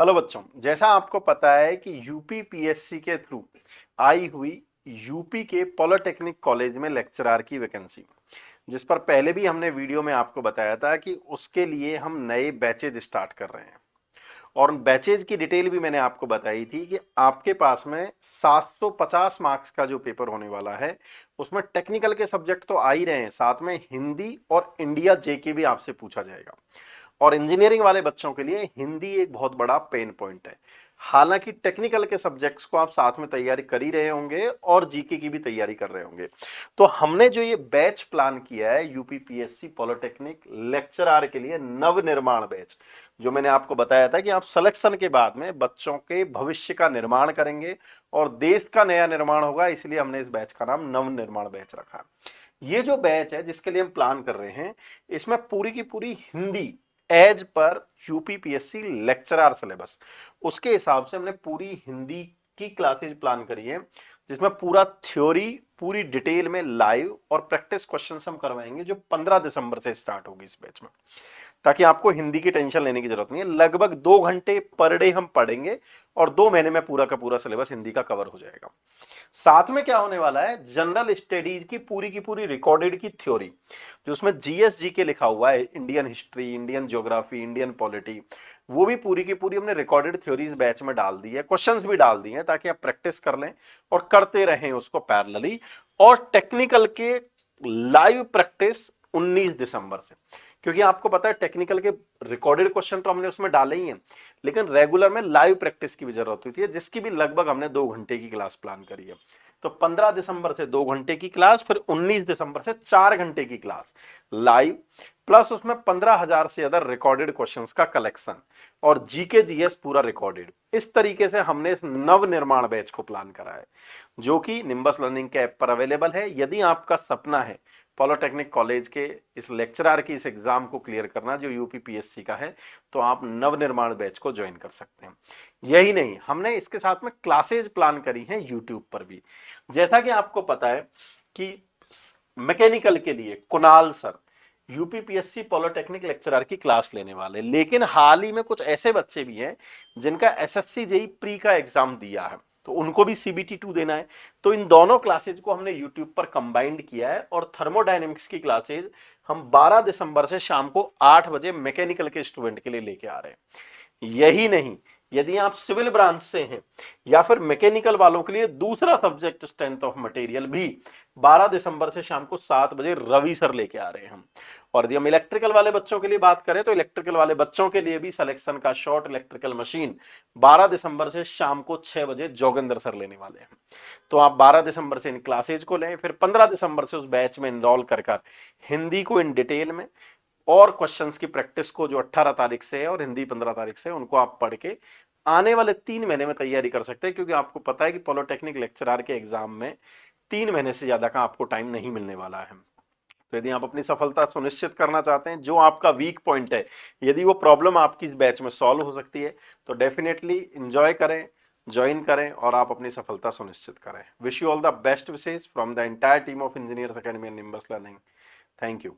Hello बच्चों, जैसा आपको पता है कि यूपी पीएससी के थ्रू आई हुई यूपी के पॉलिटेक्निक कॉलेज में लेक्चरार की वैकेंसी, जिस पर पहले भी हमने वीडियो में आपको बताया था कि उसके लिए हम नए बैचेज स्टार्ट कर रहे हैं। और बैचेज की डिटेल भी मैंने आपको बताई थी कि आपके पास में 750 मार्क्स का जो पेपर होने वाला है उसमें टेक्निकल के सब्जेक्ट तो आ ही रहे हैं, साथ में हिंदी और इंडिया जेके भी आपसे पूछा जाएगा। और इंजीनियरिंग वाले बच्चों के लिए हिंदी एक बहुत बड़ा पेन पॉइंट है। हालांकि टेक्निकल के सब्जेक्ट्स को आप साथ में तैयारी कर ही रहे होंगे और जीके की भी तैयारी कर रहे होंगे। तो हमने जो ये बैच प्लान किया है यूपी पीएससी पॉलिटेक्निक लेक्चरार के लिए नवनिर्माण बैच, जो मैंने आपको बताया था कि आप सिलेक्शन के बाद में बच्चों के भविष्य का निर्माण करेंगे और देश का नया निर्माण होगा, इसलिए हमने इस बैच का नाम नवनिर्माण बैच रखा। ये जो बैच है जिसके लिए हम प्लान कर रहे हैं, इसमें पूरी की पूरी Hindi as per UPPSC lecturer syllabus, उसके हिसाब से हमने पूरी हिंदी की क्लासेज प्लान करी है, जिसमें पूरा थ्योरी पूरी डिटेल में लाइव और प्रैक्टिस क्वेश्चंस हम करवाएंगे, जो 15 दिसंबर से स्टार्ट होगी इस बैच में, ताकि आपको हिंदी की टेंशन लेने की जरूरत नहीं है। लगभग 2 घंटे पर डे हम पढ़ेंगे और 2 महीने में पूरा का पूरा सिलेबस हिंदी का कवर हो जाएगा। साथ में क्या होने वाला है, जनरल स्टडीज की पूरी रिकॉर्डेड की थ्योरी, जो उसमें जीएस जी के लिखा हुआ है, Indian history, Indian geography, Indian polity, वो भी पूरी की पूरी हमने रिकॉर्डेड थ्योरीज बैच में डाल दी है, क्वेश्चंस भी डाल दिए हैं ताकि आप प्रैक्टिस कर लें और करते रहें उसको पैरेलली। और टेक्निकल के लाइव प्रैक्टिस 19 दिसंबर से, क्योंकि आपको पता है टेक्निकल के रिकॉर्डेड क्वेश्चन तो हमने उसमें डाले ही हैं, लेकिन रेगुलर में लाइव प्रैक्टिस की भी जरूरत होती है, जिसकी भी लगभग हमने 2 घंटे की क्लास प्लान करी है। तो 15 दिसंबर से 2 घंटे की क्लास, फिर 19 दिसंबर से 4 घंटे की क्लास लाइव, प्लस उसमें 15,000 से ज्यादा रिकॉर्डेड क्वेश्चंस का कलेक्शन और जीके जीएस पूरा रिकॉर्डेड। इस तरीके से हमने इस नव निर्माण बैच को प्लान करा है, जो कि निम्बस लर्निंग के ऐप पर अवेलेबल है। यदि आपका सपना है पॉलिटेक्निक कॉलेज के इस लेक्चरर की इस एग्जाम को क्लियर करना जो यूपी पीएससी का है, तो आप नवनिर्माण बैच को ज्वाइन कर सकते हैं। यही नहीं, हमने इसके साथ में क्लासेज प्लान करी हैं यूट्यूब पर भी। जैसा कि आपको पता है कि मैकेनिकल के लिए Kunal sir UPPSC polytechnic lecturer की क्लास लेने वाले, लेकिन हाल ही में कुछ ऐसे बच्चे भी हैं जिनका एसएससी जेई प्री का एग्जाम दिया है, तो उनको भी सीबीटी 2 देना है। तो इन दोनों क्लासेज को हमने यूट्यूब पर कंबाइंड किया है और थर्मोडायनेमिक्स की क्लासेज हम 12 दिसंबर से शाम को 8 बजे मैकेनिकल के स्टूडेंट के लिए लेके आ रहे हैं। यही नहीं, यदि आप सिविल ब्रांच से हैं या फिर मैकेनिकल वालों के लिए दूसरा सब्जेक्ट स्ट्रेंथ ऑफ मटेरियल भी 12 दिसंबर से शाम को 7 बजे रवि सर लेके आ रहे हैं हम। और यदि हम इलेक्ट्रिकल वाले बच्चों के लिए बात करें तो इलेक्ट्रिकल वाले बच्चों के लिए भी सिलेक्शन का शॉर्ट इलेक्ट्रिकल मशीन 12 दिसंबर से शाम को 6 बजे जोगिंदर सर लेने वाले हैं। तो आप 12 दिसंबर से इन क्लासेज को लें, फिर 15 दिसंबर से उस बैच में इनरोल कर हिंदी को इन डिटेल में और क्वेश्चंस की प्रैक्टिस को, जो 18 तारीख से है और हिंदी 15 तारीख से, उनको आप पढ़ के आने वाले 3 महीने में तैयारी कर सकते हैं। क्योंकि आपको पता है कि पॉलिटेक्निक लेक्चरर के एग्जाम में 3 महीने से ज्यादा का आपको टाइम नहीं मिलने वाला है। तो यदि आप अपनी सफलता सुनिश्चित करना चाहते हैं, जो आपका वीक पॉइंट है, यदि वो प्रॉब्लम आपकी इस बैच में सॉल्व हो सकती है, तो डेफिनेटली इंजॉय करें, ज्वाइन करें और आप अपनी सफलता सुनिश्चित करें। Wish you all the best wishes from the entire team of engineers academy and nimbus learning. Thank you.